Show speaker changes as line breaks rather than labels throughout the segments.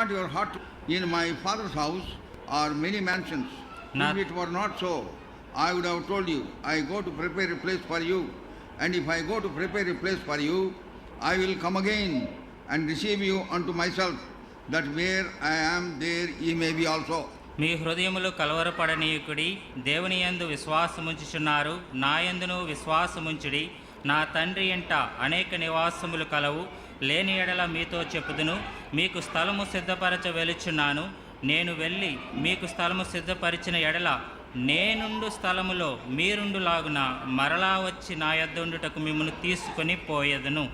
not your heart. In my Father's house are many mansions. If it were not so, I would have told you, I go to prepare a place for you. And if I go to prepare a place for you, I will come again and receive you unto myself, that where I am, there ye may be also.
మీ హృదయములు కలవరపడనీయుకుడి, దేవుని యందు విశ్వాసముంచుచున్నారు, నా యందును విశ్వాసముంచుడి. నా తండ్రి ఇంట అనేక నివాసములు కలవు, లేని ఎడల మీతో చెప్పుదును. మీకు స్థలము సిద్ధపరచ వెలుచున్నాను. నేను వెళ్ళి మీకు స్థలము సిద్ధపరిచిన ఎడల నేనుండు స్థలములో మీరుండులాగున మరలా వచ్చి నా యొద్ద ఉండుటకు మిమ్మల్ని తీసుకొని పోయేదను.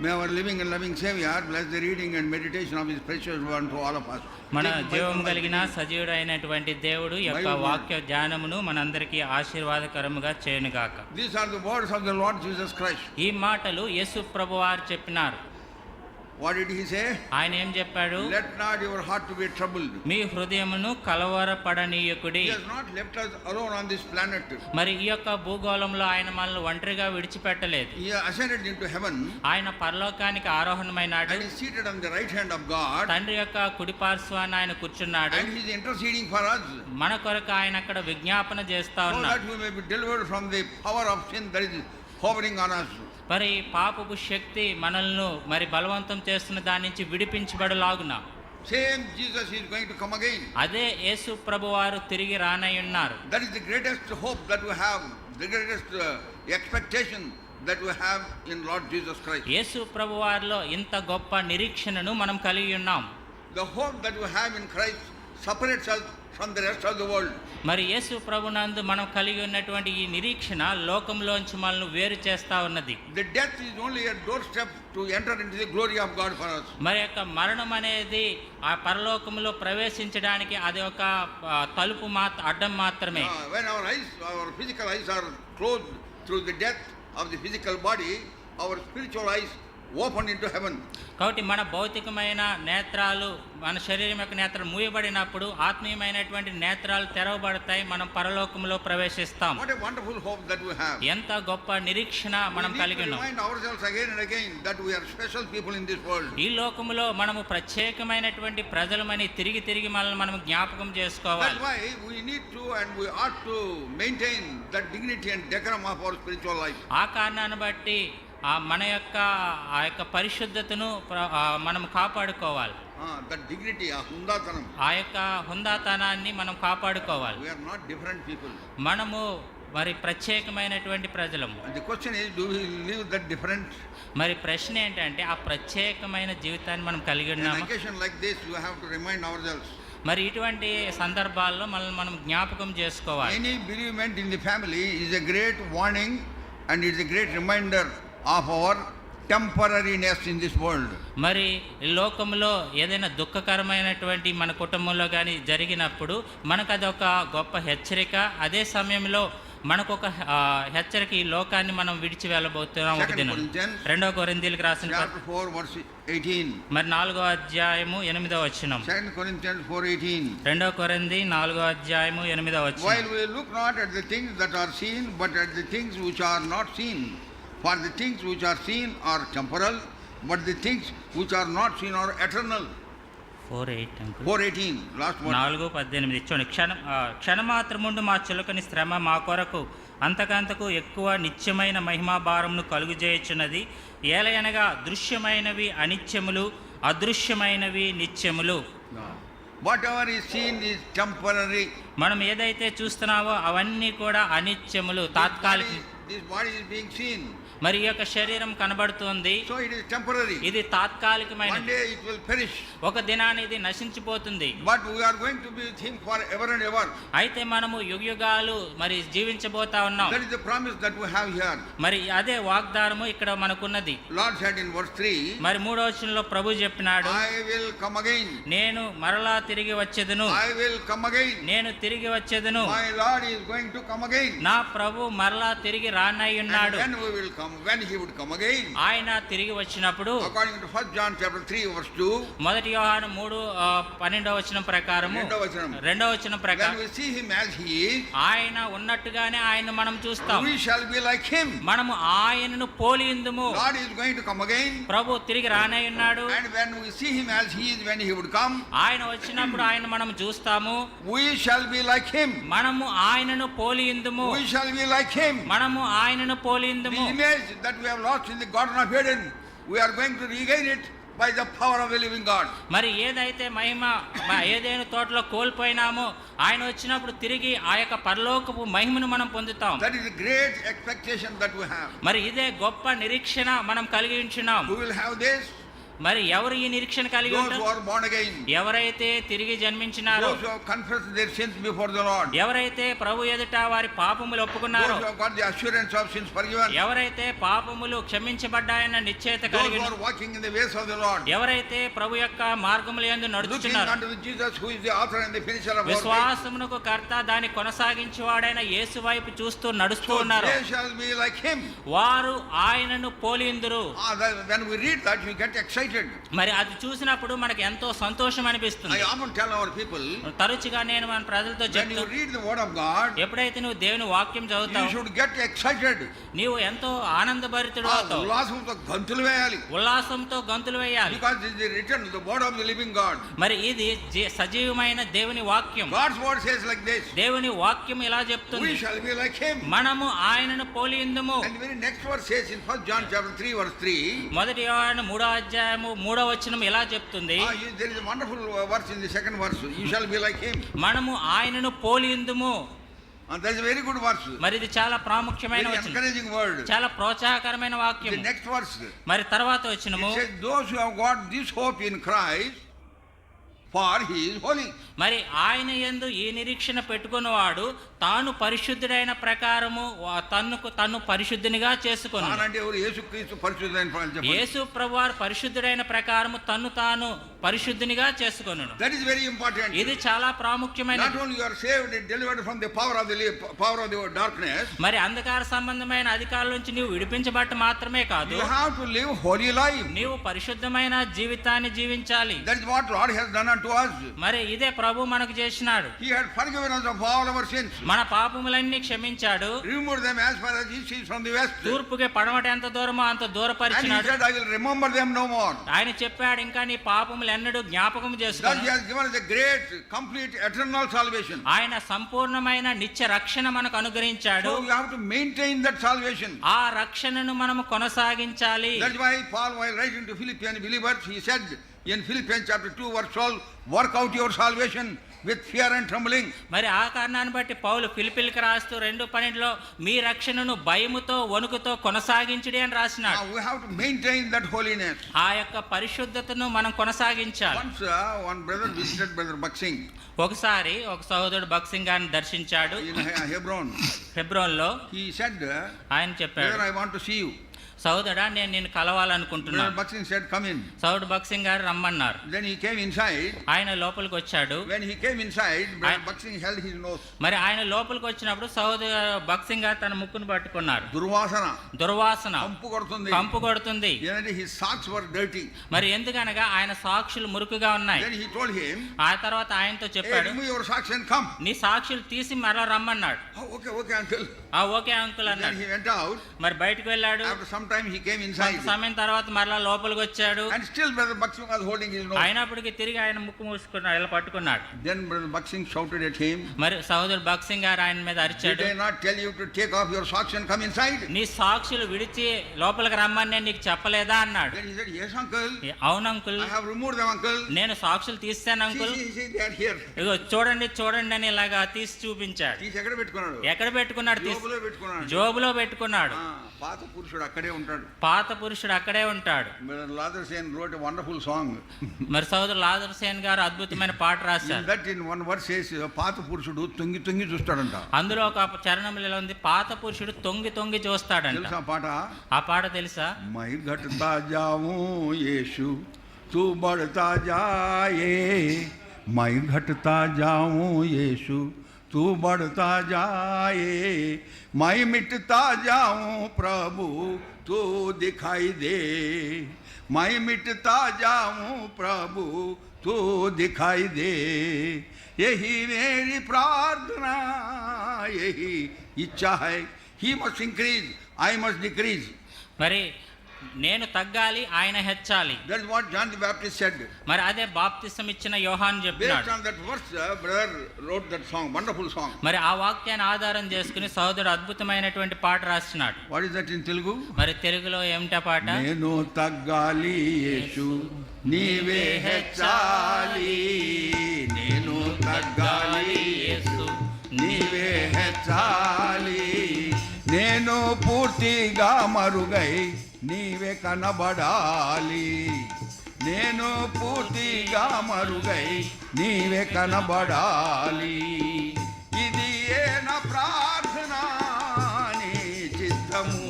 May our living and loving Savior bless the reading and meditation of His precious word to all of us.
మన జీవము కలిగిన సజీవుడైనటువంటి దేవుడు యొక్క వాక్య ధ్యానమును మనందరికీ ఆశీర్వాదకరముగా చేయనుగాక.
These are the words of the Lord Jesus Christ.
ఈ మాటలు యేసు ప్రభువారు చెప్పినారు.
What did He say?
ఆయన ఏం చెప్పాడు?
Let not your heart to be troubled.
మీ హృదయమును కలవరపడనీయకుడి.
He has not left us alone on this planet.
మరి ఈ యొక్క భూగోళంలో ఆయన మనల్ని ఒంటరిగా విడిచిపెట్టలేదు.
He ascended into heaven.
ఆయన పరలోకానికి ఆరోహణమైనాడు.
And is seated on the right hand of God.
తండ్రి యొక్క కుడి పార్శ్వాన ఆయన కూర్చున్నాడు.
And He is interceding for us.
మన కొరకు ఆయన అక్కడ విజ్ఞాపన చేస్తా
So
ఉన్నాడు.
that we may be delivered from the power of sin that is hovering on us.
మరి పాపపు శక్తి మనల్ని మరి బలవంతం చేస్తున్న దాని నుంచి విడిపించబడలాగున
Same Jesus is going to come again.
అదే యేసు ప్రభువారు తిరిగి రానయ్యున్నారు.
That is the greatest hope that we have, the greatest expectation that we have in Lord Jesus Christ.
యేసు ప్రభువారిలో ఇంత గొప్ప నిరీక్షణను మనం కలిగి ఉన్నాం.
The hope that we have in Christ separates us from the rest of the world.
మరి యేసు ప్రభునందు మనం కలిగి ఉన్నటువంటి ఈ నిరీక్షణ లోకంలోంచి మనల్ని వేరు చేస్తా ఉన్నది.
The death is only a doorstep to enter into the glory of God for us.
మరి యొక్క మరణం అనేది ఆ పరలోకంలో ప్రవేశించడానికి అది ఒక తలుపు అడ్డం మాత్రమే.
When our physical eyes are closed through the death of the physical body, our spiritual eyes open into heaven.
కాబట్టి మన భౌతికమైన నేత్రాలు, మన శరీరం యొక్క నేత్రాలు మూయబడినప్పుడు ఆత్మీయమైనటువంటి నేత్రాలు తెరవబడతాయి, మనం పరలోకంలో ప్రవేశిస్తాం.
What a wonderful hope that we have.
ఎంత గొప్ప నిరీక్షణ మనం కలిగి ఉన్నాం.
We need to remind ourselves again and again that we are special people in this world.
ఈ లోకములో మనము ప్రత్యేకమైనటువంటి ప్రజలమని తిరిగి తిరిగి మనల్ని మనం జ్ఞాపకం చేసుకోవాలి.
That's why we need to and we ought to maintain that dignity and decorum of our spiritual life.
ఆ కారణాన్ని బట్టి మన యొక్క ఆ యొక్క పరిశుద్ధతను మనం కాపాడుకోవాలి.
That dignity, హుందాతనం,
ఆ యొక్క హుందాతనాన్ని మనం కాపాడుకోవాలి.
We are not different people.
మనము మరి ప్రత్యేకమైనటువంటి ప్రజలము.
The question is, do we live that different?
మరి ప్రశ్న ఏంటంటే ఆ ప్రత్యేకమైన జీవితాన్ని మనం కలిగి ఉన్నాము.
On occasion like this, we have to remind ourselves.
మరి ఇటువంటి సందర్భాల్లో మనం జ్ఞాపకం చేసుకోవాలి.
Any bereavement in the family is a great warning and it's a great reminder of our temporariness in this world.
మరి లోకంలో ఏదైనా దుఃఖకరమైనటువంటి మన కుటుంబంలో కానీ జరిగినప్పుడు మనకు అదొక గొప్ప హెచ్చరిక. అదే సమయంలో మనకు ఒక హెచ్చరిక, ఈ లోకాన్ని మనం విడిచి వెళ్ళబోతున్నాం ఒక దినం. 2 కొరింథీయులకు రాసిన
4:18
మరి 4వ అధ్యాయము 8వ వచనం.
2 Corinthians 4:18.
2 కొరింథీ 4వ అధ్యాయము 8వ వచనం.
While we look not at the things that are seen, but at the things which are not seen. For the things which are seen are temporal, but the things which are not seen are eternal. 4:18 last one.
4:18 చూడండి. క్షణమాత్రముండు మా చులకని శ్రమ మా కొరకు అంతకంతకు ఎక్కువ నిత్యమైన మహిమాభారమును కలుగుజేయుచున్నది. ఏలయనగా దృశ్యమైనవి అనిత్యములు, అదృశ్యమైనవి నిత్యములు.
Whatever is seen is temporary.
మనం ఏదైతే చూస్తున్నామో అవన్నీ కూడా అనిత్యములు, తాత్కాలిక.
This body is being seen.
మరి ఈ యొక్క శరీరం కనబడుతుంది.
So it is temporary.
ఇది తాత్కాలికమైనది.
One day it will perish.
ఒక దినాన్ని ఇది నశించిపోతుంది.
But we are going to be with Him for ever and ever.
అయితే మనము యుగయుగాలు మరి జీవించబోతా ఉన్నాం.
That is the promise that we have here.
మరి అదే వాగ్దానము ఇక్కడ మనకున్నది.
Lord said in verse 3.
మరి 3వ వచనంలో ప్రభు చెప్పినాడు,
I will come again.
నేను మరలా తిరిగి వచ్చేదను.
I will come again.
నేను తిరిగి వచ్చేదను.
My Lord is going to come again.
నా ప్రభు మరలా తిరిగి రానయ్యున్నాడు.
And when we will come, when he would come again.
ఆయన తిరిగి వచ్చినప్పుడు
According to 1 John chapter 3 verse 2.
మొదటి యోహాను 3:12 వచనం ప్రకారము రెండవ వచనం
When
ప్రకారం
we see him as he is,
ఆయన ఉన్నట్టుగానే ఆయన మనం చూస్తాం.
we shall be like him.
మనము ఆయనను పోలియుందుము.
God is going to come again.
ప్రభు తిరిగి రానై ఉన్నాడు.
And when we see him as he is when he would come,
ఆయన వచ్చినప్పుడు ఆయన మనం చూస్తాము.
we shall be like him.
మనము ఆయనను పోలియుందుము.
We shall be like him.
మనము ఆయనను
The
పోలియుందుము.
image that we have lost in the Garden of Eden, we are going to regain it by the power of the living God.
మరి ఏదైతే మహిమ ఏదైనా తోటలో కోల్పోయినామో ఆయన వచ్చినప్పుడు తిరిగి ఆ యొక్క పరలోకపు మహిమను మనం పొందుతాం.
That is a great expectation that we have.
మరి ఇదే గొప్ప నిరీక్షణ మనం కలిగి ఉంటున్నాం.
Who will have this?
మరి ఎవరు ఈ నిరీక్షణ కలిగి
Those
ఉంటారు?
who are born again.
ఎవరైతే తిరిగి జన్మించినారో,
Those who have confessed their sins before the Lord.
ఎవరైతే ప్రభు ఎదుట వారి పాపములు ఒప్పుకున్నారో,
Those who have got the assurance of sins forgiven.
ఎవరైతే పాపములు క్షమించబడ్డాయన్న నిశ్చయత
Those
కలిగి
who are walking in the ways of the Lord.
ఎవరైతే ప్రభు యొక్క మార్గముల యందు
Looking
నడుచుచున్నారో,
unto Jesus who is the author and the finisher of our faith.
విశ్వాసమునకు కర్త దాన్ని కొనసాగించువాడైన యేసు వైపు చూస్తూ నడుస్తూ
So
ఉన్నారు.
they shall be like him.
వారు ఆయనను పోలియుందురు.
When we read that, we get excited.
మరి అది చూసినప్పుడు మనకు ఎంతో సంతోషం అనిపిస్తుంది.
I often tell our people,
తరచుగా నేను మన ప్రజలతో
when
చెప్తూ,
you read the word of God,
ఎప్పుడైతే నువ్వు దేవుని వాక్యం
you
చదువుతావు
should get excited.
నీవు ఎంతో ఆనందభరితుడు అవుతావు.
ఉల్లాసంతో గంతులు వేయాలి.
ఉల్లాసంతో గంతులు వేయాలి.
Because it is written, the word of the living God.
మరి ఇది సజీవమైన దేవుని వాక్యం.
God's word says like this.
దేవుని వాక్యం ఇలా
We
చెప్తుంది,
shall be like him.
మనము ఆయనను పోలియుందుము.
And the very next verse says in 1 John chapter 3 verse 3.
మొదటి యోహాను 3:3 ఇలా చెప్తుంది,
There is a wonderful verse in the second verse. You shall be like him.
మనము ఆయనను పోలియుందుము.
And that is a very good verse.
మరి ఇది చాలా ప్రాముఖ్యమైన
Very
వచనం,
encouraging word.
చాలా ప్రోత్సాహకరమైన
The
వాక్యం.
next verse.
మరి తర్వాత వచనము,
It says, those who have got this hope in Christ, for he is holy.
మరి ఆయన యందు ఈ నిరీక్షణ పెట్టుకున్నవాడు తాను పరిశుద్ధుడైన ప్రకారము తన్ను పరిశుద్ధునిగా చేసుకొను.
అంటే ఎవరు? యేసుక్రీస్తు పరిశుద్ధుడైన చెప్పండి.
యేసు ప్రభువారు పరిశుద్ధుడైన ప్రకారము తాను పరిశుద్ధునిగా చేసుకొనును.
That is very important.
ఇది చాలా ప్రాముఖ్యమైనది.
Not only you are saved and delivered from the power of the darkness.
మరి అంధకార సంబంధమైన అధికారుల నుంచి నీవు విడిపించబట్ట మాత్రమే కాదు,
You have to live holy life.
నీవు పరిశుద్ధమైన జీవితాన్ని జీవించాలి.
That is what Lord has done unto us.
మరి ఇదే ప్రభు మనకు చేసినాడు.
He had forgiven us of all our sins.
మన పాపములన్నీ క్షమించాడు.
Removed them as far as east is from the west.
తూర్పుకి పడమట ఎంత దూరమో అంత
And he
దూరపరిచినాడు.
said, I will remember them no more.
ఆయన చెప్పాడు, ఇంకా నీ పాపములు ఎన్నడూ జ్ఞాపకం
Thus
చేసుకోను.
he has given us a great, complete, eternal salvation.
ఆయన సంపూర్ణమైన నిత్య రక్షణ మనకు అనుగ్రహించాడు.
So you have to maintain that salvation.
ఆ రక్షణను మనము కొనసాగించాలి.
That's why Paul, while writing to Philippian believers, he said in Philippians chapter 2 verse 12, work out your salvation with fear and trembling.
మరి ఆ కారణాన్ని బట్టి పౌలు ఫిలిప్పీలకు రాస్తూ 2:12 మీ రక్షణను భయముతో వణుకుతో కొనసాగించుడి అని రాసినాడు.
Now we have to maintain that holiness.
ఆ యొక్క పరిశుద్ధతను మనం కొనసాగించాలి.
Once one brother visited Brother Buxing
ఒకసారి ఒక సహోదరుడు బక్సింగ్ గారిని దర్శించాడు
in Hebron.
హెబ్రోన్లో.
He said,
ఆయన చెప్పాడు,
Brother, I want to see you.
సహోదరా నేను నిన్ను కలవాలనుకుంటున్నాను.
Brother Buxing said, come in.
సహోదరుడు బక్సింగ్ గారు రమ్మన్నారు.
Then he came inside.
ఆయన లోపలికి వచ్చాడు.
When he came inside, Brother Buxing held his nose.
మరి ఆయన లోపలికి వచ్చినప్పుడు సహోదరు బక్సింగ్ గారు తన ముక్కును పట్టుకున్నారు. దుర్వాసన కంపు కొడుతుంది.
His socks were dirty.
మరి ఎందుకనగా ఆయన సాక్షులు మురుకుగా ఉన్నాయి.
Then he told him,
ఆ తర్వాత ఆయనతో చెప్పాడు,
remove your socks and come.
నీ సాక్షులు తీసి మరలా రమ్మన్నాడు.
Okay, uncle.
ఓకే అంకుల్ అన్నాడు.
Then he went out.
మరి బయటకు వెళ్ళాడు.
After some time he came inside.
కొంత సమయం తర్వాత మరలా లోపలికి వచ్చాడు.
And still Brother Buxing was holding his nose.
అయినప్పటికీ తిరిగి ఆయన ముక్కు మూసుకున్నాడు, ఇలా పట్టుకున్నాడు.
Then Brother Buxing shouted at him,
మరి సహోదరు బక్సింగ్ గారు ఆయన మీద అరిచాడు,
did I not tell you to take off your socks and come inside?
నీ సాక్షులు విడిచి లోపలికి రమ్మని నేను నీకు చెప్పలేదా అన్నాడు.
Then he said, yes uncle.
అవును uncle,
I have removed them uncle.
నేను సాక్షులు తీస్తాను uncle.
See, they are here.
ఇగో చూడండి అని ఇలాగా తీసి చూపించాడు.
తీసి ఎక్కడ పెట్టుకున్నాడు?
ఎక్కడ పెట్టుకున్నాడు?
జోబులో పెట్టుకున్నాడు.
జోబులో పెట్టుకున్నాడు.
పాత పురుషుడు అక్కడే ఉంటాడు.
పాత పురుషుడు అక్కడే ఉంటాడు.
Ladar Sen wrote a wonderful song.
మరి సోదరు లాదర్ సేన్ గారు అద్భుతమైన పాట రాశారు.
That in one verse says, పాత పురుషుడు తొంగి తొంగి చూస్తాడంట.
అందులో ఒక చరణంలో ఇలా ఉంది, పాత పురుషుడు తొంగి తొంగి చూస్తాడంట.
తెలుసా పాట?
ఆ పాట తెలుసా?
మై ఘటతా జాऊं యేసు తూ బడతా జాయే, మై ఘటతా జాऊं యేసు तू बढ़ता जाए मैं मिटता जाऊं प्रभु तू दिखाई दे मैं मिटता जाऊं प्रभु तू दिखाई दे यही मेरी प्रार्थना यही इच्छा है he must increase I must decrease
మరి నేను తగ్గాలి ఆయన హెచ్చాలి.
That is what John the Baptist said.
మరి అదే బాప్తిసం ఇచ్చిన యోహాను చెప్పాడు.
Based on that verse, brother wrote that song, wonderful song.
మరి ఆ వాక్యాన్ని ఆధారం చేసుకుని సోదరుడు అద్భుతమైనటువంటి పాట రాస్తున్నాడు.
What is that in Telugu?
మరి తెలుగులో ఏమిటా పాట?
నేను తగ్గాలి యేసు నీవే హెచ్చాలి నేను తగ్గాలి యేసు నీవే హెచ్చాలి నేను పూర్తిగా మరుగై నీవే కనబడాలి నేను పూర్తిగా మరుగై నీవే కనబడాలి ఇది ఏ నా ప్రార్థన నీ చిత్తము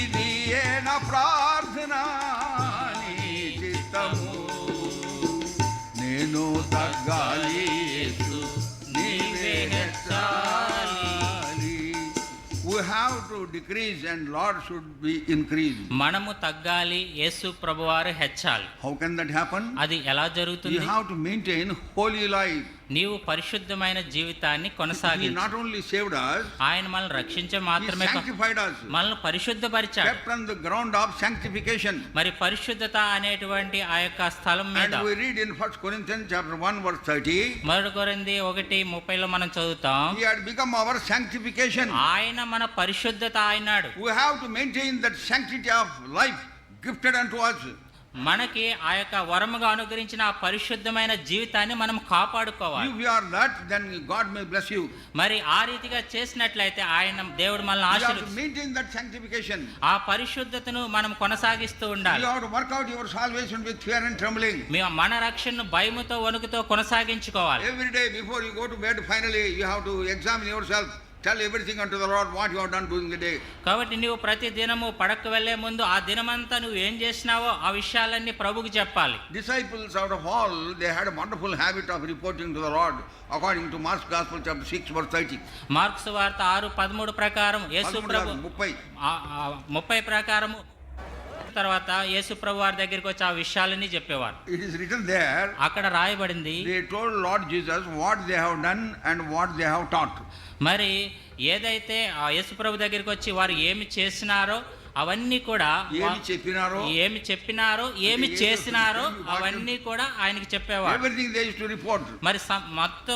ఇది ఏ నా ప్రార్థన నీ చిత్తము నేను తగ్గాలి యేసు నీవే హెచ్చాలి. We have to decrease and Lord should be increased.
మనము తగ్గాలి యేసు ప్రభువారు హెచ్చాలి.
How can that happen?
అది ఎలా జరుగుతుంది?
You have to maintain holy life.
నీవు పరిశుద్ధమైన జీవితాన్ని
He
కొనసాగించు.
not only saved us,
ఆయన మనల్ని రక్షించే
He
మాత్రమే
sanctified us.
మనల్ని పరిశుద్ధపరిచాడు.
Kept on the ground of sanctification.
మరి పరిశుద్ధత అనేటువంటి ఆ యొక్క స్థలం మీద
And we read in 1 Corinthians chapter 1 verse 30.
మొదటి కొరింథీ 1:30 మనం చదువుతాం.
He had become our sanctification.
ఆయన మన పరిశుద్ధత అయినాడు.
We have to maintain that sanctity of life gifted unto us.
మనకి ఆ యొక్క వరముగా అనుగ్రహించిన ఆ పరిశుద్ధమైన జీవితాన్ని మనం కాపాడుకోవాలి.
If you are that, then God may bless you.
మరి ఆ రీతిగా చేసినట్లయితే ఆయన దేవుడు మనల్ని
You have to
ఆశీర్వదిస్తాడు.
maintain that sanctification.
ఆ పరిశుద్ధతను మనం కొనసాగిస్తూ ఉండాలి.
You have to work out your salvation with fear and trembling.
మన రక్షణను భయముతో వణుకుతో కొనసాగించుకోవాలి.
Every day before you go to bed, finally you have to examine yourself. Tell everything unto the Lord what you have done during the day.
కాబట్టి నువ్వు ప్రతి దినము పడకు వెళ్లే ముందు ఆ దినమంతా నువ్వు ఏం చేసినావో ఆ విషయాలన్నీ ప్రభువుకి చెప్పాలి.
Disciples out of all, they had a wonderful habit of reporting to the Lord according to Mark's Gospel chapter 6 verse 30.
Mark సువార్త 6:13 ప్రకారం యేసు ప్రభు 30 ప్రకారం తర్వాత యేసు ప్రభు వారి దగ్గరికి వచ్చి ఆ విషయాలన్నీ చెప్పేవారు.
It is written there.
అక్కడ రాయబడింది.
They told Lord Jesus what they have done and what they have taught.
మరి ఏదైతే ఆ యేసు ప్రభు దగ్గరికి వచ్చి వారు ఏమి చేసినారో అవన్నీ కూడా
ఏమి చెప్పినారో
ఏమి చేసినారో అవన్నీ కూడా ఆయనకి చెప్పేవారు.
Everything they used to report.
మరి మొత్తం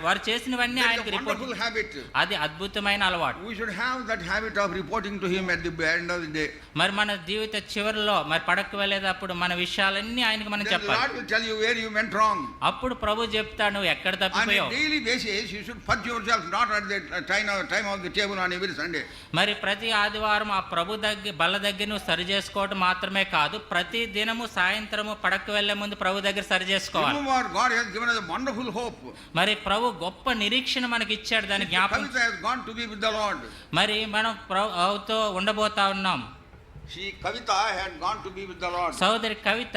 వారు చేసినవన్నీ ఆయనకి రిపోర్ట్.
Wonderful habit.
అది అద్భుతమైన అలవాటు.
We should have that habit of reporting to him at the end of the day.
మరి మన జీవిత చివరిలో మరి పడకు వెళ్ళేటప్పుడు మన విషయాలన్నీ ఆయనకి మనం చెప్పాలి.
The Lord will tell you where you went wrong.
అప్పుడు ప్రభు చెప్తాడు నువ్వు ఎక్కడ తప్పిపోయావు.
On a daily basis you should purge yourself, not at the time of the table on every Sunday.
మరి ప్రతి ఆదివారం ఆ ప్రభు బల్ల దగ్గర నువ్వు సరి చేసుకోవడం మాత్రమే కాదు, ప్రతి దినము సాయంత్రము పడకు వెళ్లే ముందు ప్రభు దగ్గర సరి చేసుకోవాలి.
God has given us a wonderful hope.
మరి ప్రభు గొప్ప నిరీక్షణ మనకి ఇచ్చాడు, దాని జ్ఞాపకం.
Kavita has gone to be with the Lord.
మరి మనం ప్రభుతో ఉండబోతా ఉన్నాం.
Kavita had gone to be with the Lord.
సోదరి కవిత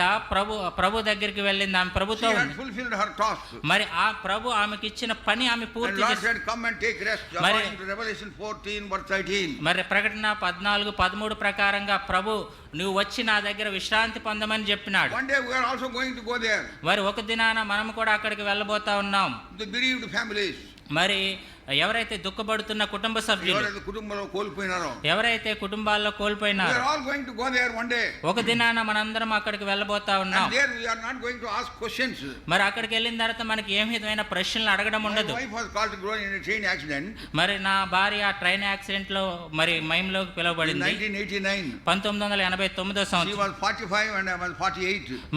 ప్రభు దగ్గరికి వెళ్ళింది. ఆమె ప్రభుతో
She had fulfilled her task.
మరి ఆ ప్రభు ఆమెకి ఇచ్చిన పని ఆమె పూర్తి
Lord
చేసింది.
said, come and take rest. According to Revelation 14 verse 13.
మరి ప్రకటన 14:13 ప్రకారంగా ప్రభు నువ్వు వచ్చి నా దగ్గర విశ్రాంతి పొందమని చెప్పినాడు.
One day we are also going to go there.
మరి ఒక దినాన మనం కూడా అక్కడికి వెళ్ళబోతా ఉన్నాం.
The bereaved families.
మరి ఎవరైతే దుఃఖపడుతున్న కుటుంబ సభ్యులు, ఎవరైతే కుటుంబాల్లో కోల్పోయినారో ఒక దినాన మనందరం అక్కడికి వెళ్ళబోతా ఉన్నాం. మరి అక్కడికి వెళ్ళిన తర్వాత మనకి ఏం విధమైన ప్రశ్నలు అడగడం ఉండదు. మరి నా భార్య ట్రైన్ యాక్సిడెంట్ లో మరి మైంలోకి పిలువబడింది 1989 సంవత్సరం.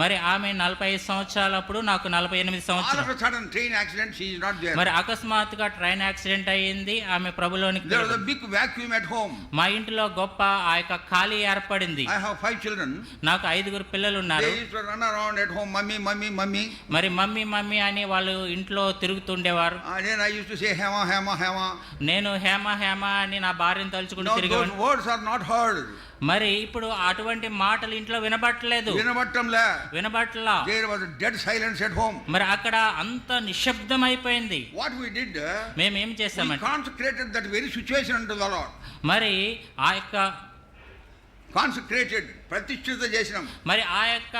మరి ఆమె 45 సంవత్సరాలప్పుడు, నాకు 48 సంవత్సరాలు. మరి అకస్మాత్తుగా ట్రైన్ యాక్సిడెంట్ అయ్యింది. ఆమె ప్రభులోనికి. మా ఇంట్లో గొప్ప ఆ యొక్క ఖాళీ ఏర్పడింది. నాకు 5 పిల్లలు ఉన్నారు. మరి మమ్మీ మమ్మీ అని వాళ్ళు ఇంట్లో తిరుగుతుండేవారు. నేను హేమ హేమ అని నా భార్యను తలుచుకుంటూ తిరిగి. మరి ఇప్పుడు అటువంటి మాటలు ఇంట్లో వినబట్టలేదు,
వినబట్టంలే.
వినబట్టలా.
There was a dead silence at home.
మరి అక్కడ అంత నిశ్శబ్దం అయిపోయింది.
What we did,
మేమేం
we
చేస్తామంటే
consecrated that very situation unto the Lord.
మరి ఆ యొక్క
Consecrated, ప్రతిష్ఠిత చేసినాం.
మరి ఆ యొక్క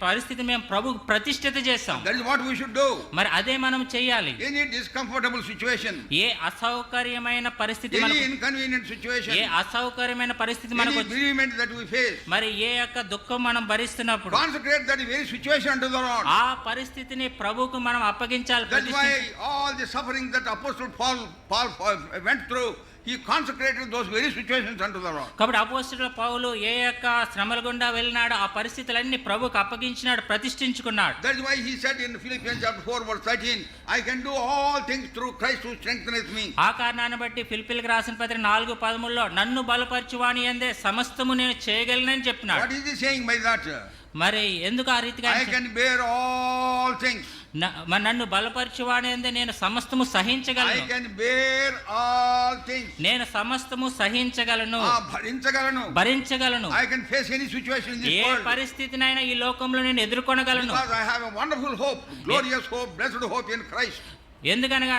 పరిస్థితి మేము ప్రభుకు ప్రతిష్ఠిత చేస్తాం.
That is what we should do.
మరి అదే మనం చేయాలి.
Any discomfortable situation,
ఏ అసౌకర్యమైన పరిస్థితి
any
మనకు,
inconvenient situation,
ఏ అసౌకర్యమైన పరిస్థితి
any
మనకు,
bereavement that we face,
మరి ఏ యొక్క దుఃఖం మనం భరిస్తున్నప్పుడు
consecrate that very situation unto the Lord.
ఆ పరిస్థితిని ప్రభువుకు మనం అప్పగించాలి.
That's why all the suffering that Apostle Paul went through, he consecrated those very situations unto the Lord.
కాబట్టి అపోస్తలుడైన పౌలు ఏ యొక్క శ్రమల గుండా వెళ్ళినాడు, ఆ పరిస్థితులన్నీ ప్రభువుకు అప్పగించినాడు, ప్రతిష్ఠించుకున్నాడు.
That's why he said in Philippians chapter 4 verse 13, I can do all things through Christ who strengtheneth me.
ఆ కారణాన్ని బట్టి ఫిలిప్పీయులకు రాసిన పత్రిక 4:13లో నన్ను బలపరచువాని యందే సమస్తము నేను చేయగలనని చెప్పినాడు.
What is he saying by that?
మరి ఎందుకు ఆ రీతిగా
I can bear all things.
నన్ను బలపరచువాని యందే నేను సమస్తము
I
సహించగలను.
can bear all things.
నేను సమస్తము సహించగలను, భరించగలను.
I can face any situation in this
A
world.
పరిస్థితినైనా ఈ లోకంలో నేను ఎదుర్కొనగలను.
Because I have a wonderful hope, glorious hope, blessed hope in Christ.
ఎందుకనగా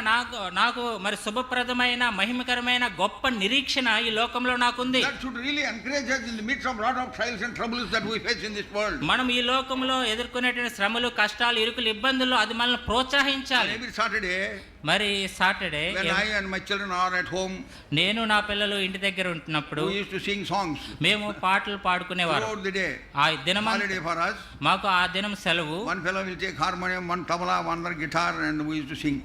నాకు మరి శుభప్రదమైన మహిమకరమైన గొప్ప నిరీక్షణ ఈ లోకంలో నాకుంది.
That should really encourage us in the midst of lot of trials and troubles that we face in this world.
మనం ఈ లోకంలో ఎదుర్కొనేటువంటి శ్రమలు, కష్టాలు, ఇరుకులు, ఇబ్బందులు అది మనల్ని ప్రోత్సహించాలి.
Every Saturday,
మరి Saturday
when I and my children are at home,
నేను నా పిల్లలు ఇంటి దగ్గర ఉంటున్నప్పుడు
we used to sing songs
మేము పాటలు పాడుకునేవారు.
throughout the day.
ఆ దినం
Holiday for us.
మాకు ఆ దినం సెలవు.
One fellow will take harmonium, one tabla, one other guitar, and we used to sing.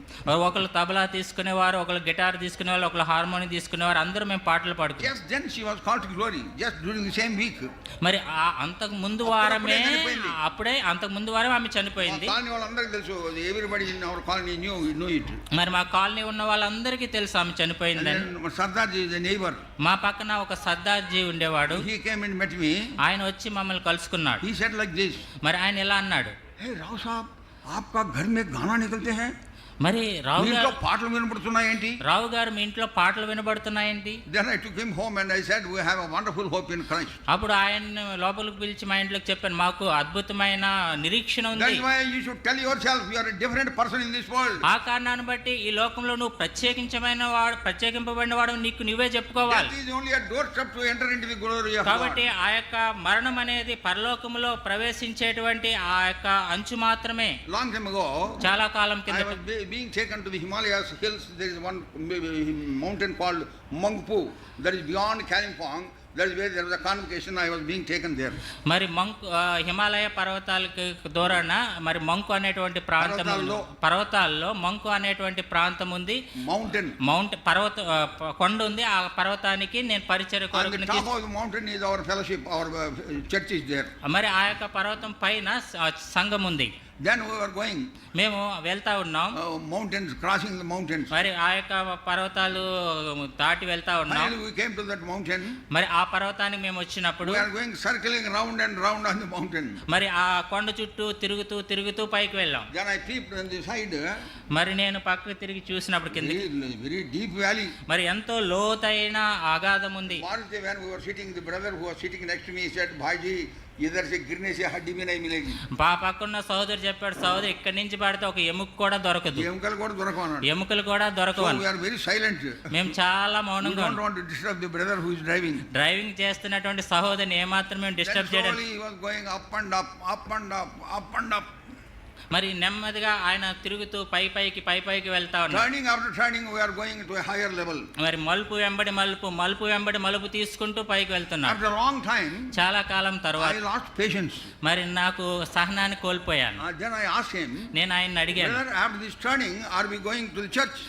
ఒకళ్ళు తబలా తీసుకునేవారు, ఒకళ్ళు గిటార్ తీసుకునేవాళ్ళు, ఒకళ్ళు హార్మోని తీసుకునేవారు. అందరూ మేము పాటలు పాడుకున్నాం.
Just then she was called to glory, just during the same week.
మరి అంతకు ముందు వారమే అంతకు ముందు వారం ఆమె చనిపోయింది.
కాలనీ వాళ్ళందరికీ తెలుసు. Everybody in our colony knew it.
మరి మా కాలనీ ఉన్న వాళ్ళందరికీ తెలుసు ఆమె చనిపోయిందని.
Sardarji is a neighbor.
మా పక్కన ఒక సర్దార్జీ ఉండేవాడు.
He came and met me.
ఆయన వచ్చి మమ్మల్ని కలుసుకున్నాడు.
He said like this.
మరి ఆయన ఎలా అన్నాడు,
Hey Rao साहब, आपका घर में गाना निकलते हैं?
మరి రావు గారు
పాటలు వినబడుతున్నాయేంటి?
రావు గారు మీ ఇంట్లో పాటలు వినబడుతున్నాయేంటి?
Then I took him home and I said we have a wonderful hope in Christ.
అప్పుడు ఆయన లోపలికి పిలిచి మా ఇంట్లోకి చెప్పాను, మాకు అద్భుతమైన నిరీక్షణ ఉంది.
That's why you should tell yourself you are a different person in this world.
ఆ కారణాన్ని బట్టి ఈ లోకంలో నువ్వు ప్రత్యేకింపబడిన వాడు నీకు నువ్వే చెప్పుకోవాలి.
That is only a doorstep to enter into the glory of God.
కాబట్టి ఆ యొక్క మరణం అనేది పరలోకములో ప్రవేశించేటువంటి ఆ యొక్క అంచు మాత్రమే.
Long time ago,
చాలా కాలం
I
కింద
was being taken to the Himalayas hills. There is one mountain called Mangpu that is beyond Kalimpong. That is where there was a convocation. I was being taken there.
మరి మంకు హిమాలయ పర్వతాలకు దూరాన మరి మంకు అనేటువంటి ప్రాంతం, పర్వతాల్లో మంకు అనేటువంటి ప్రాంతం ఉంది. మౌంట్ పర్వత కొండ ఉంది. ఆ పర్వతానికి నేను పరిచర్య కొరకు
On the top of the mountain is our fellowship, our church is there.
మరి ఆ యొక్క పర్వతం పైన సంఘం ఉంది.
Then we were going.
మేము వెళ్తా ఉన్నాం.
Mountains, crossing the mountains.
మరి ఆ యొక్క పర్వతాలు దాటి వెళ్తా ఉన్నాం.
Finally we came to that mountain.
మరి ఆ పర్వతానికి మేము వచ్చినప్పుడు
we are going circling round and round on the mountain.
మరి ఆ కొండ చుట్టూ తిరుగుతూ పైకి వెళ్ళాం.
Then I peeped on the side.
మరి నేను పక్కకు తిరిగి చూసినప్పుడు కిందకి
very deep valley.
మరి ఎంతో లోతైన అగాధం ఉంది.
Maruti, when we were sitting, the brother who was sitting next to me said, "Bhaji, either से गिरने से हड्डी भी नहीं मिलेगी."
పక్కన సహోదరు చెప్పాడు, సహోదరు ఇక్కడి నుంచి పడితే ఒక ఎముక కూడా దొరకదు.
ఎముకలు కూడా దొరకవు.
So
we are very silent.
మేము చాలా మౌనంగా
don't want to disturb the brother who is driving.
Driving చేస్తున్నటువంటి సహోదరుని ఏమాత్రం డిస్టర్బ్ చేయడం.
He was going up and up.
మరి నెమ్మదిగా ఆయన తిరుగుతూ పైకి వెళ్తా ఉన్నాడు.
Turning after turning, we are going to a higher level.
మరి మలుపు వెంబడి మలుపు తీసుకుంటూ పైకి వెళ్తున్నాడు.
After a long time,
చాలా కాలం తర్వాత
I lost patience.
మరి నాకు సహనాన్ని కోల్పోయాను.
Then I asked him,
నేను ఆయన్ని అడిగాను,
brother, after this turning, are we going to the church?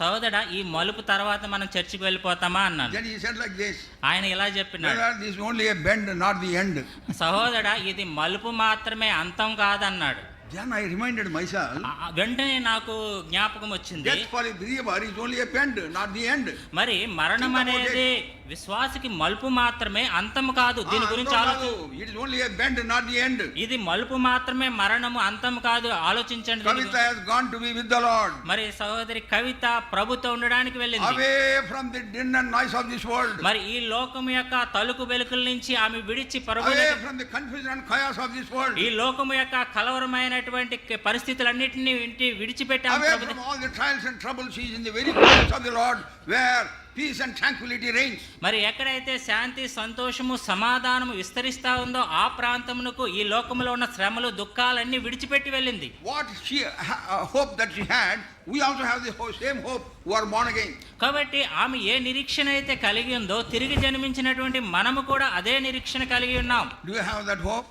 సహోదరా, ఈ మలుపు తర్వాత మనం చర్చికి వెళ్ళిపోతామా అన్నాను.
Then he said like this.
ఆయన ఇలా చెప్పినాడు,
brother, this is only a bend, not the end.
సహోదరా, ఇది మలుపు మాత్రమే, అంతం కాదన్నాడు.
Then I reminded myself,
వెంటనే నాకు జ్ఞాపకం వచ్చింది,
death for a believer is only a end, not the end.
మరి మరణం అనేది విశ్వాసికి మలుపు మాత్రమే, అంతం కాదు. దీని గురించి
It is only a bend, not the end.
ఇది మలుపు మాత్రమే, మరణము అంతం కాదు. ఆలోచించండి.
Kavita has gone to be with the Lord.
మరి సహోదరి కవిత ప్రభుతో ఉండడానికి వెళ్ళింది.
Away from the din and noise of this world.
మరి ఈ లోకం యొక్క తలుకు వెలుకుల నుంచి ఆమె విడిచి
Away from the confusion and chaos of this world.
ఈ లోకము యొక్క కలవరమైనటువంటి పరిస్థితులన్నిటిని విడిచిపెట్టి
Away from all the trials and troubles, she is in the very presence of the Lord, where peace and tranquility reigns.
మరి ఎక్కడైతే శాంతి, సంతోషము, సమాధానము విస్తరిస్తా ఉందో ఆ ప్రాంతమునకు ఈ లోకములో ఉన్న శ్రమలు, దుఃఖాలన్నీ విడిచిపెట్టి వెళ్ళింది.
What she hope that she had, we also have the same hope who are born again.
కాబట్టి ఆమె ఏ నిరీక్షణ అయితే కలిగి ఉందో, తిరిగి జన్మించినటువంటి మనము కూడా అదే నిరీక్షణ కలిగి ఉన్నాం.
Do you have that hope?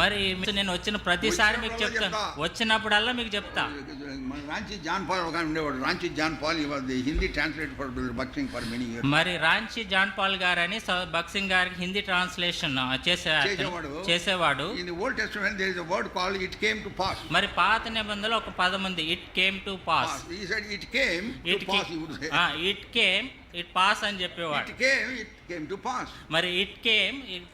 మరి నేను వచ్చిన ప్రతిసారి మీకు చెప్తాను, వచ్చినప్పుడల్లా మీకు చెప్తా.
రాంచీ జాన్ పాల్ ఒక ఉండేవాడు. Ranchi John Paul, he was the Hindi translator for Bhakసింగ్ for many years.
మరి రాంచీ జాన్ పాల్ గారని బక్సింగ్ గారికి హిందీ ట్రాన్స్లేషన్ చేసేవాడు.
In the Old Testament there is a word called it came to pass.
మరి పాత నిబంధనలో ఒక పదం ఉంది, it came to pass.
He said it came to pass, he would say.
It came, it pass అని చెప్పేవాడు.
It came to pass.
మరి it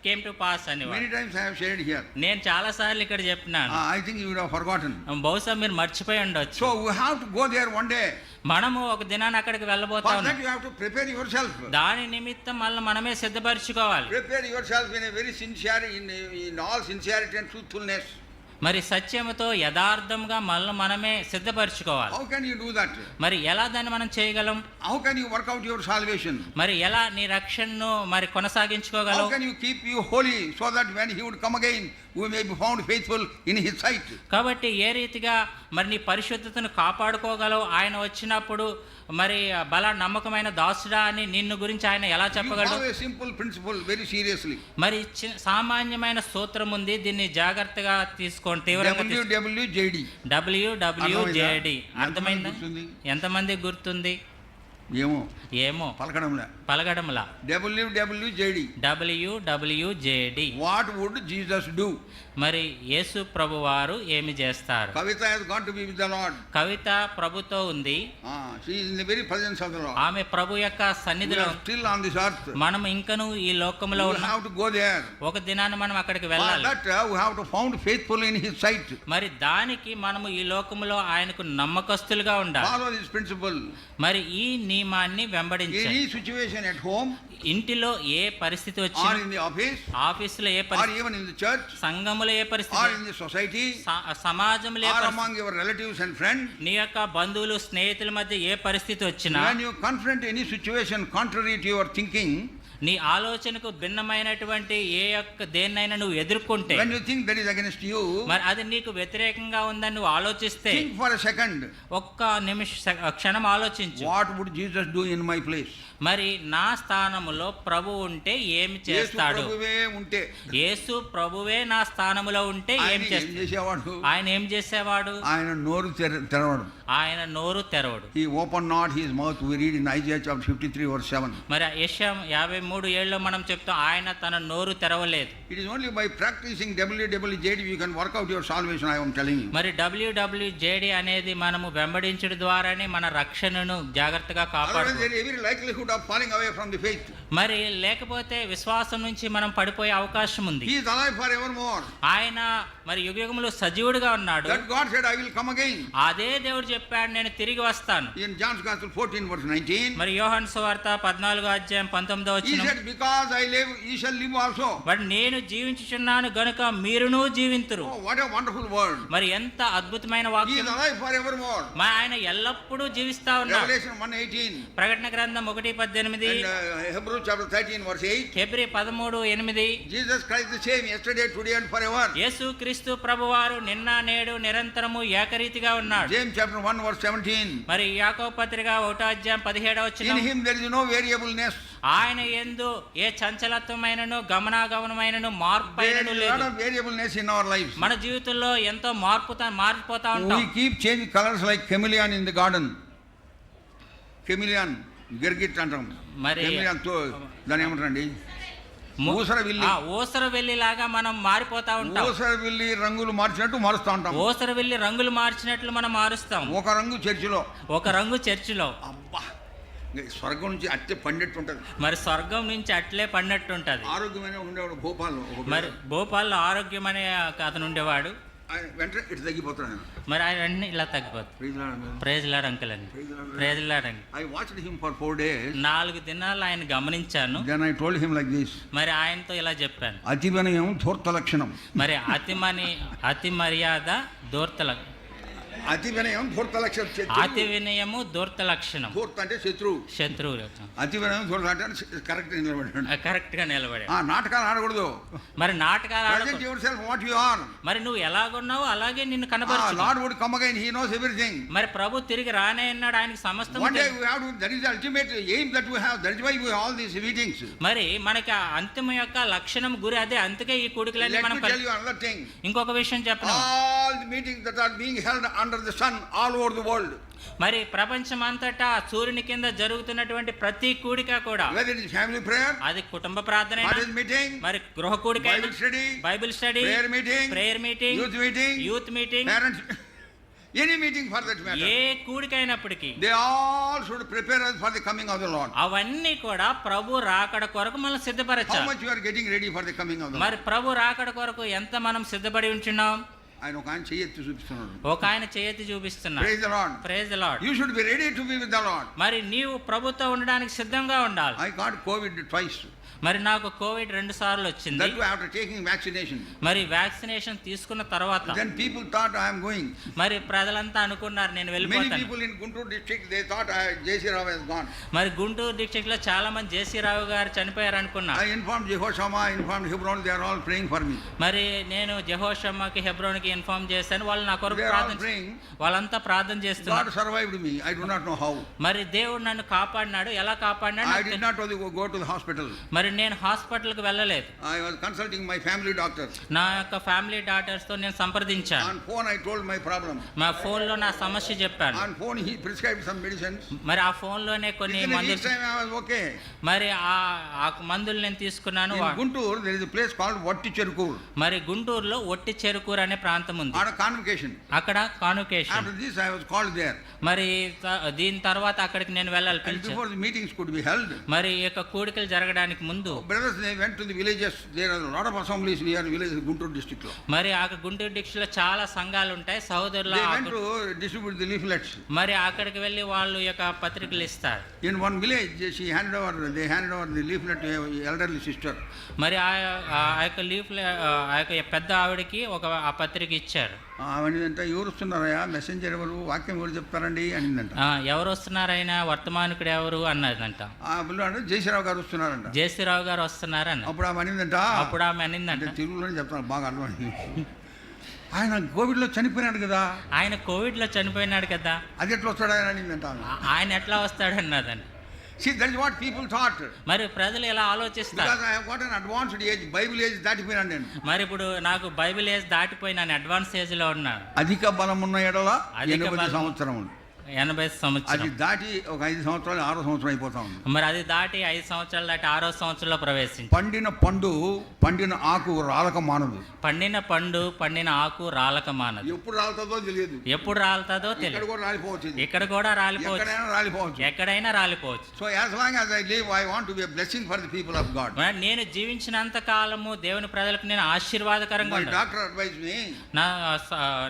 came to pass అని.
Many times I have shared here.
నేను చాలా సార్లు ఇక్కడ చెప్పినాను.
I think you would have forgotten.
బహుశా మీరు మర్చిపోయి ఉండొచ్చు.
So we have to go there one day.
మనము ఒక దినాన్ని అక్కడికి వెళ్ళబోతాం.
For that you have to prepare yourself.
దాని నిమిత్తం మళ్ళీ మనమే సిద్ధపరచుకోవాలి.
Prepare yourself in a very sincere, in all sincerity and truthfulness.
మరి సత్యముతో యథార్థంగా మళ్ళీ మనమే సిద్ధపరచుకోవాలి.
How can you do that?
మరి ఎలా దాన్ని మనం చేయగలం?
How can you work out your salvation?
మరి ఎలా నీ రక్షణను మరి కొనసాగించుకోగలవు?
How can you keep you holy so that when he would come again we may be found faithful in his sight?
కాబట్టి ఏ రీతిగా మరి నీ పరిశుద్ధతను కాపాడుకోగలవు? ఆయన వచ్చినప్పుడు మరి బల నమ్మకమైన దాసుడా అని నిన్ను గురించి ఆయన ఎలా చెప్పగలడు?
You have a simple principle very seriously.
మరి సామాన్యమైన సూత్రం ఉంది, దీన్ని జాగ్రత్తగా తీసుకోండి, తీవ్రంగా. WWJD అర్థమైందా? ఎంతమంది గుర్తుంది? ఏమో పలకడంలా. WWJD.
What would Jesus do?
మరి యేసు ప్రభు వారు ఏమి చేస్తారు?
కవిత has gone to be with the Lord.
కవిత ప్రభుతో ఉంది.
She is in the very presence of the Lord.
ఆమె ప్రభు యొక్క సన్నిధిలో.
Still on this earth.
మనం ఇంకను ఈ లోకంలో
ఉన్నాం. We have to go there.
ఒక దినాన మనం అక్కడికి వెళ్ళాలి.
But we have to found faithful in his sight.
మరి దానికి మనము ఈ లోకములో ఆయనకు నమ్మకస్తులుగా ఉండాలి.
Follow this principle.
మరి ఈ నియమాన్ని వెంబడించాలి.
Any situation at home,
ఇంటిలో ఏ పరిస్థితి వచ్చినా,
or in the office,
ఆఫీసులో ఏ పరిస్థితి,
or even in the church,
సంఘములో ఏ పరిస్థితి,
or in the society,
సమాజంలో ఏ
or
పరిస్థితి,
among your relatives and friends,
నీ యొక్క బంధువులు స్నేహితుల మధ్య ఏ పరిస్థితి వచ్చినా,
when you confront any situation contrary to your thinking,
నీ ఆలోచనకు భిన్నమైనటువంటి ఏ యొక్క దేన్నైనా నువ్వు ఎదుర్కొంటే,
when you think that is against you,
మరి అది నీకు వ్యతిరేకంగా ఉందని నువ్వు ఆలోచిస్తే,
think for a second,
ఒక్క క్షణం ఆలోచించు,
what would Jesus do in my place?
మరి నా స్థానములో ప్రభు ఉంటే ఏమి చేస్తాడు? యేసు ప్రభువే నా స్థానములో ఉంటే ఏమి చేసేవాడు? ఆయన ఏం చేసేవాడు?
ఆయన నోరు తెరవడు.
ఆయన నోరు తెరవడు.
He opened not his mouth. We read in Isaiah chapter 53 verse 7.
మరి యెషయా 53:7 మనం చెప్తాం, ఆయన తన నోరు తెరవలేదు.
It is only by practicing WWJD you can work out your salvation, I am telling you.
మరి WWJD అనేది మనము వెంబడించడం ద్వారానే మన రక్షణను జాగ్రత్తగా కాపాడుకోవాలి.
There is every likelihood of falling away from the faith.
మరి లేకపోతే విశ్వాసం నుంచి మనం పడిపోయే అవకాశం ఉంది.
He is alive forevermore.
ఆయన మరి యుగయుగములు సజీవుడిగా ఉన్నాడు.
That God said I will come again.
అదే దేవుడు చెప్పాడు, నేను తిరిగి వస్తాను.
In John's Gospel 14 verse 19.
మరి యోహాను సువార్త 14:19
He said because I live ye shall live also.
మరి నేను జీవించుచున్నాను గనుక మీరును జీవింతురు.
Oh, what a wonderful word.
మరి ఎంత అద్భుతమైన వాక్యం.
He is alive forevermore.
మరి ఆయన ఎల్లప్పుడూ జీవిస్తా ఉన్నాడు.
Revelation 1:18.
ప్రకటన గ్రంథం 1:18.
And Hebrews chapter 13 verse 8.
Hebrew 13:8.
Jesus Christ the same yesterday, today and forever.
యేసు క్రీస్తు ప్రభువారు నిన్న నేడు నిరంతరము ఏకరీతిగా ఉన్నాడు.
James chapter 1 verse 17.
మరి యాకోబు పత్రిక 1:17.
In him there is no variableness.
ఆయన యందు ఏ చంచలత్వమైనను గమనాగమనమైనను మార్పుైనను లేదు.
There is a lot of variableness in our lives.
మన జీవితంలో ఎంతో మారిపోతా ఉంటాం.
We keep changing colors like chameleon in the garden. Chameleon, గిర్గిట్ అంటాం.
మరి
chameleon తో దాని ఏమంటారండి? ఊసరవిల్లి
ఊసరవెల్లిలాగా మనం మారిపోతా ఉంటాం.
ఊసరవిల్లి రంగులు మార్చినట్టు మారుస్తూ ఉంటాం.
ఊసరవెల్లి రంగులు మార్చినట్లు మనం మారుస్తాం.
ఒక రంగు చర్చిలో,
ఒక రంగు చర్చిలో.
అబ్బా, స్వర్గం నుంచి అట్టే పండినట్టు ఉంటుంది.
మరి స్వర్గం నుంచి అట్లే పడినట్టు ఉంటుంది.
ఆరోగ్యమైన ఉండేవాడు భోపాల్లో.
మరి భోపాల్లో ఆరోగ్యం అనే అతను ఉండేవాడు.
వెంటనే ఇటు తగ్గిపోతాడు.
మరి ఆయన వెంటనే ఇలా తగ్గిపోతుంది. ప్రైజ్ లార్డ్ అంకుల్ అని. Praise Lord uncle.
I watched him for 4 days.
4 దినాలు ఆయన గమనించాను.
Then I told him like this.
మరి ఆయనతో ఇలా చెప్పాను.
అతి వినయం ధూర్త లక్షణం.
మరి అతి మర్యాద ధూర్త
అతి వినయం ధూర్త లక్షణం.
అతి వినయము ధూర్త లక్షణం.
ధూర్త అంటే శత్రువు. అతి వినయం ధూర్త అంటే కరెక్ట్ గా నిలబడి. నాటకాలు ఆడకూడదు.
మరి నాటకాలు
మరి
నువ్వు ఎలాగున్నావు అలాగే నిన్ను కనబరచు.
Lord would come again, he knows everything.
మరి ప్రభు తిరిగి రానే అన్నాడు, ఆయనకి సమస్తం.
One day we have to, that is the ultimate aim that we have. That is why we have all these meetings.
మరి మనకి అంతిమ యొక్క లక్షణం గురి అదే. అందుకే ఈ కూడికలన్నీ మనం.
Let me tell you another thing.
ఇంకొక విషయం చెప్పను.
All the meetings that are being held under the sun all over the world.
మరి ప్రపంచం అంతటా సూర్యుని కింద జరుగుతున్నటువంటి ప్రతి కూడిక కూడా,
whether it is family prayer,
అది కుటుంబ ప్రార్థన, మరి గృహ కూడిక, Bible study, prayer meeting, youth meeting,
parents, any meeting for that matter,
ఏ కూడిక అయినప్పటికీ
they all should prepare us for the coming of the Lord.
అవన్నీ కూడా ప్రభు రాకడ కొరకు మనం సిద్ధపరచాలి.
How much you are getting ready for the coming of the Lord?
మరి ప్రభు రాకడ కొరకు ఎంత మనం సిద్ధపడి ఉంటున్నాం?
ఆయన ఒక ఆయన చేయెత్తి చూపిస్తున్నాడు.
ఒక ఆయన చేయెత్తి చూపిస్తున్నాడు.
Praise the Lord.
Praise the Lord.
You should be ready to be with the Lord.
మరి నీవు ప్రభుతో ఉండడానికి సిద్ధంగా ఉండాలి.
I got COVID twice.
మరి నాకు కోవిడ్ 2 సార్లు వచ్చింది.
That too after taking vaccination.
మరి వ్యాక్సినేషన్ తీసుకున్న తర్వాత.
Then people thought I am going.
మరి ప్రజలంతా అనుకున్నారు నేను వెళ్ళిపోతాను.
Many people in Guntur district they thought J.C. Rao has gone.
మరి గుంటూరు డిస్ట్రిక్ట్ లో చాలా మంది జేసీ రావు గారు చనిపోయారు అనుకున్నారు.
I informed Jehoshama, informed Hebron, they are all praying for me.
మరి నేను జెహోషమ్మకి హెబ్రోన్కి ఇన్ఫార్మ్ చేశాను. వాళ్ళు నా కొరకు వాళ్ళంతా ప్రార్థన చేస్తున్నారు.
God survived me. I do not know how.
మరి దేవుడు నన్ను కాపాడినాడు. ఎలా కాపాడినాడు?
I did not go to the hospital.
మరి నేను హాస్పిటల్కి వెళ్ళలేదు.
I was consulting my family doctor.
నా యొక్క ఫ్యామిలీ డాక్టర్స్ తో నేను సంప్రదించాను.
On phone I told my problem.
మా ఫోన్ లో నా సమస్య చెప్పాను.
On phone he prescribed some medicines.
మరి ఆ ఫోన్ లోనే కొన్ని మందులు.
This time I was okay.
మరి ఆ మందులు నేను తీసుకున్నాను.
In Guntur there is a place called Vatti Cherukuru.
మరి గుంటూరులో ఒట్టి చెరుకూరు అనే ప్రాంతం ఉంది. అక్కడ convocation.
After this I was called there.
మరి దీని తర్వాత అక్కడికి నేను వెళ్ళాలి.
Before the meetings could be held.
మరి ఈ యొక్క కూడికలు జరగడానికి ముందు
brothers they went to the villages. There are a lot of assemblies near villages Guntur district lo.
మరి ఆ గుంటూరు డిస్ట్రిక్ట్ లో చాలా సంఘాలు ఉంటాయి. సహోదరులు
they went to distribute the leaflets.
మరి అక్కడికి వెళ్ళి వాళ్ళు యొక్క పత్రికలు ఇస్తారు.
In one village they handed over the leaflet to an elderly sister.
మరి ఆ యొక్క లీఫ్లెట్ ఆ యొక్క పెద్ద ఆవిడకి ఆ పత్రిక ఇచ్చారు.
ఆవిడంట ఎవరు వస్తున్నారయ్యా, మెసెంజర్ ఎవరు, వాక్యం ఎవరు చెప్తారండి అనిందంట.
ఎవరు వస్తున్నారైనా వర్తమానికుడు ఎవరు అన్నదంట.
ఆ పిల్లడు జేసీరావు గారు వస్తున్నారంట.
జేసీరావు గారు వస్తున్నారన్న.
అప్పుడు ఆమె అనిందంట తెలుగులోనే చెప్తాను బాగా అర్థమైంది. ఆయన కోవిడ్ లో చనిపోయినాడు కదా.
ఆయన కోవిడ్ లో చనిపోయినాడు కదా,
అది ఎట్లా వస్తాడు ఆయన అనిందంట.
ఆయన ఎట్లా వస్తాడు అన్నదండి.
See, that is what people thought.
మరి ప్రజలు ఎలా ఆలోచిస్తారు?
Because I have got an advanced age, Bible age దాటిపోయినాను నేను.
మరి ఇప్పుడు నాకు బైబిల్ ఏజ్ దాటిపోయినాను, అడ్వాన్స్ ఏజ్ లో ఉన్నాను.
అధిక బలం ఉన్న ఎడల 80 సంవత్సరములు.
80 సంవత్సరం.
అది దాటి ఒక 5 సంవత్సరాలు 6వ సంవత్సరం అయిపోతా ఉంది.
మరి అది దాటి 5 సంవత్సరాలు దాటి 6వ సంవత్సరంలో ప్రవేశించి.
పండిన ఆకు రాలక మానదు.
పండిన పండు పండిన ఆకు రాలక మానదు.
ఎప్పుడు రాలుతుందో తెలియదు.
ఇక్కడ కూడా రాలిపోవచ్చు. ఎక్కడైనా రాలిపోవచ్చు.
So as long as I live, I want to be a blessing for the people of God.
నేను జీవించినంత కాలము దేవుని ప్రజలకు నేను ఆశీర్వాదకరంగా
ఉండాలి. My doctor advised me.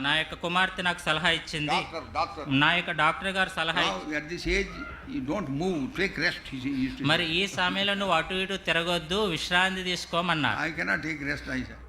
నా యొక్క కుమార్తె నాకు సలహా ఇచ్చింది. నా యొక్క డాక్టర్ గారు సలహా.
At this age you don't move, take rest.
మరి ఈ సమయంలో నువ్వు అటు ఇటు తిరగొద్దు, విశ్రాంతి తీసుకోమన్నారు.
I cannot take rest, I said.